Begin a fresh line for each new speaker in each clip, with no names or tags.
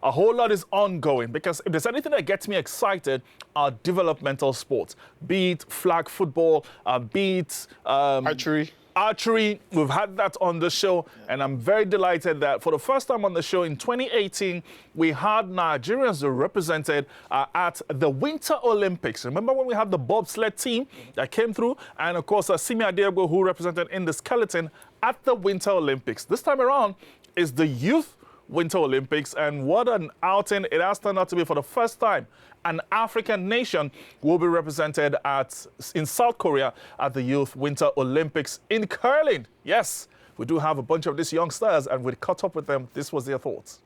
A whole lot is ongoing because if there's anything that gets me excited are developmental sports, be it flag football, be it archery. We've had that on the show, and I'm very delighted that for the first time on the show in 2018, we had Nigerians represented at the Winter Olympics. Remember when we had the bobsled team that came through, and of course Simi Adego, who represented in the skeleton at the Winter Olympics. This time around is the Youth Winter Olympics, and what an outing it has turned out to be. For the first time, an African nation will be represented in South Korea at the Youth Winter Olympics in curling. Yes, we do have a bunch of these young stars, and we caught up with them. This was their thoughts.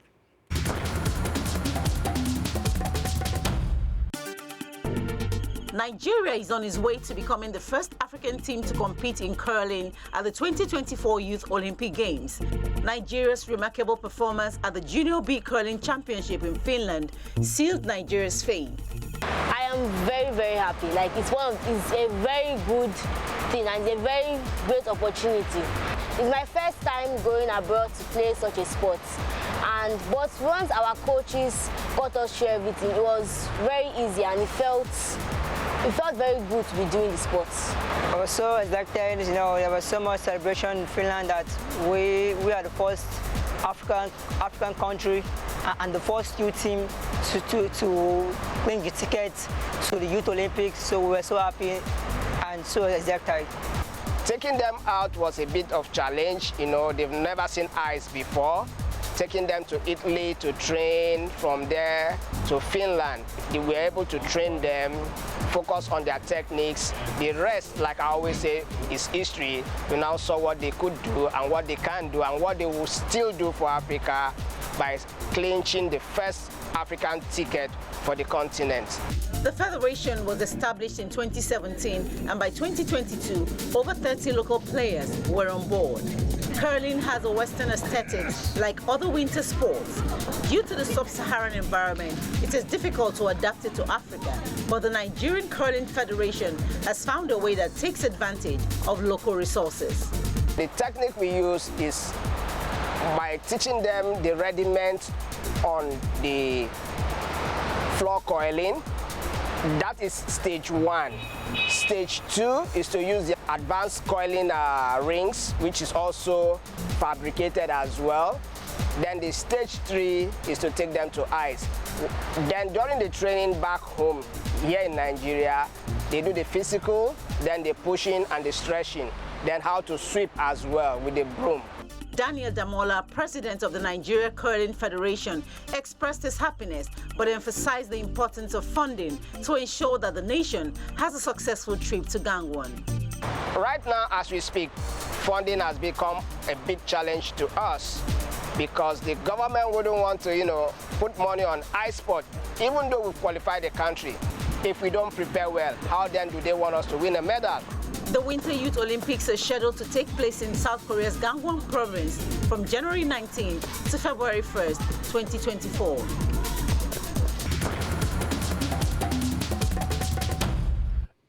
Nigeria is on its way to becoming the first African team to compete in curling at the 2024 Youth Olympic Games. Nigeria's remarkable performance at the Junior B Curling Championship in Finland sealed Nigeria's fate.
I am very, very happy. Like it's a very good thing and it's a very great opportunity. It's my first time going abroad to play such a sport. But once our coaches got us through everything, it was very easy and it felt very good to be doing the sports.
I was so excited, there was so much celebration in Finland that we are the first African country and the first youth team to win the ticket to the Youth Olympics. So we were so happy and so excited.
Taking them out was a bit of challenge. They've never seen ice before. Taking them to Italy to train, from there to Finland. We were able to train them, focus on their techniques. The rest, like I always say, is history. We now saw what they could do and what they can do and what they will still do for Africa by clinching the first African ticket for the continent.
The federation was established in 2017, and by 2022, over 30 local players were on board. Curling has a Western aesthetic like other winter sports. Due to the sub-Saharan environment, it is difficult to adapt it to Africa, but the Nigerian Curling Federation has found a way that takes advantage of local resources.
The technique we use is by teaching them the rudiment on the floor coiling. That is stage 1. Stage 2 is to use the advanced coiling rings, which is also fabricated as well. Then the stage 3 is to take them to ice. Then during the training back home here in Nigeria, they do the physical, then the pushing and the stretching, then how to sweep as well with the broom.
Daniel Damola, president of the Nigeria Curling Federation, expressed his happiness but emphasized the importance of funding to ensure that the nation has a successful trip to Gangwon.
Right now, as we speak, funding has become a big challenge to us because the government wouldn't want to, put money on ice sport, even though we've qualified the country. If we don't prepare well, how then do they want us to win a medal?
The Winter Youth Olympics are scheduled to take place in South Korea's Gangwon province from January 19 to February 1st, 2024.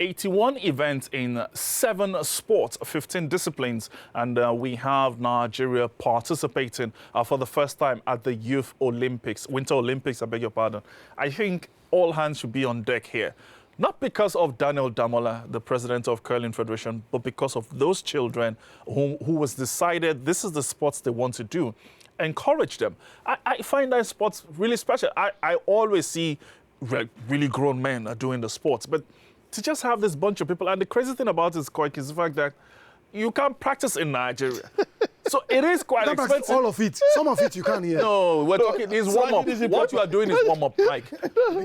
'81 events in 7 sports, 15 disciplines, and we have Nigeria participating for the first time at the Youth Olympics, Winter Olympics, I beg your pardon. I think all hands should be on deck here. Not because of Daniel Damola, the president of Curling Federation, but because of those children who was decided this is the sports they want to do. Encourage them. I find that sports really special. I always see really grown men are doing the sports, but to just have this bunch of people, and the crazy thing about it, Koik, is the fact that you can't practice in Nigeria. So it is quite expensive.
All of it. Some of it you can't hear.
No, we're talking, it's warm-up. What you are doing is warm-up, Mike.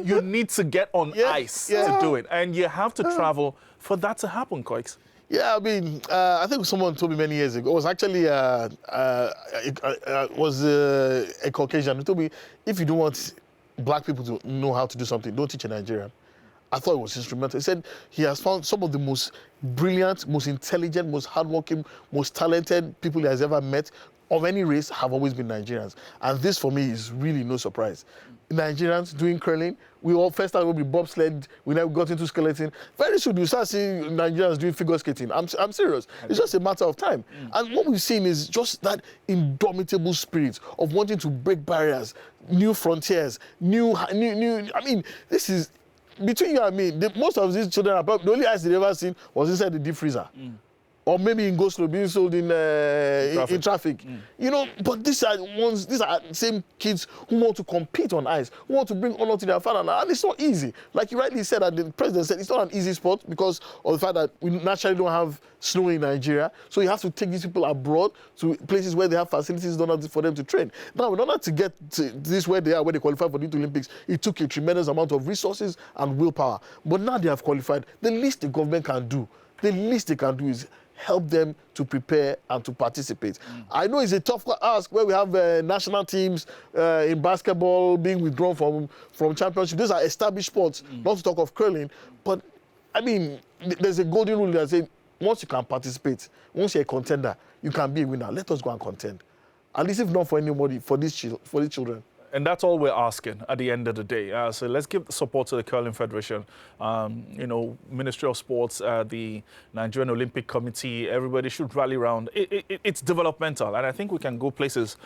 You need to get on ice to do it. And you have to travel for that to happen, Koik.
Yeah, I mean, I think someone told me many years ago. It was actually a Caucasian who told me, if you don't want black people to know how to do something, don't teach a Nigerian. I thought it was instrumental. He said he has found some of the most brilliant, most intelligent, most hardworking, most talented people he has ever met of any race have always been Nigerians. And this, for me, is really no surprise. Nigerians doing curling, we all first started with bobsled, we now got into skeleton. Very soon, you start seeing Nigerians doing figure skating. I'm serious. It's just a matter of time. And what we've seen is just that indomitable spirit of wanting to break barriers, new frontiers, new. I mean, this is, between you and me, most of these children, are probably, the only ice they've ever seen was inside the deep freezer. Or maybe in go-slow, being sold in traffic. You know, but these are same kids who want to compete on ice, who want to bring honor to their father. And it's not easy. Like you rightly said, and the president said, it's not an easy sport because of the fact that we naturally don't have snow in Nigeria. So you have to take these people abroad to places where they have facilities for them to train. Now, in order to get to this where they are, where they qualify for the Olympics, it took a tremendous amount of resources and willpower. But now they have qualified. The least the government can do, is help them to prepare and to participate. I know it's a tough ask where we have national teams in basketball being withdrawn from championship. These are established sports, not to talk of curling. But, I mean, there's a golden rule that says once you can participate, once you're a contender, you can be a winner. Let us go and contend. At least if not for anybody, for these children.
And that's all we're asking at the end of the day. So let's give support to the Curling Federation, you know, Ministry of Sports, the Nigerian Olympic Committee. Everybody should rally around. It's developmental, and I think we can go places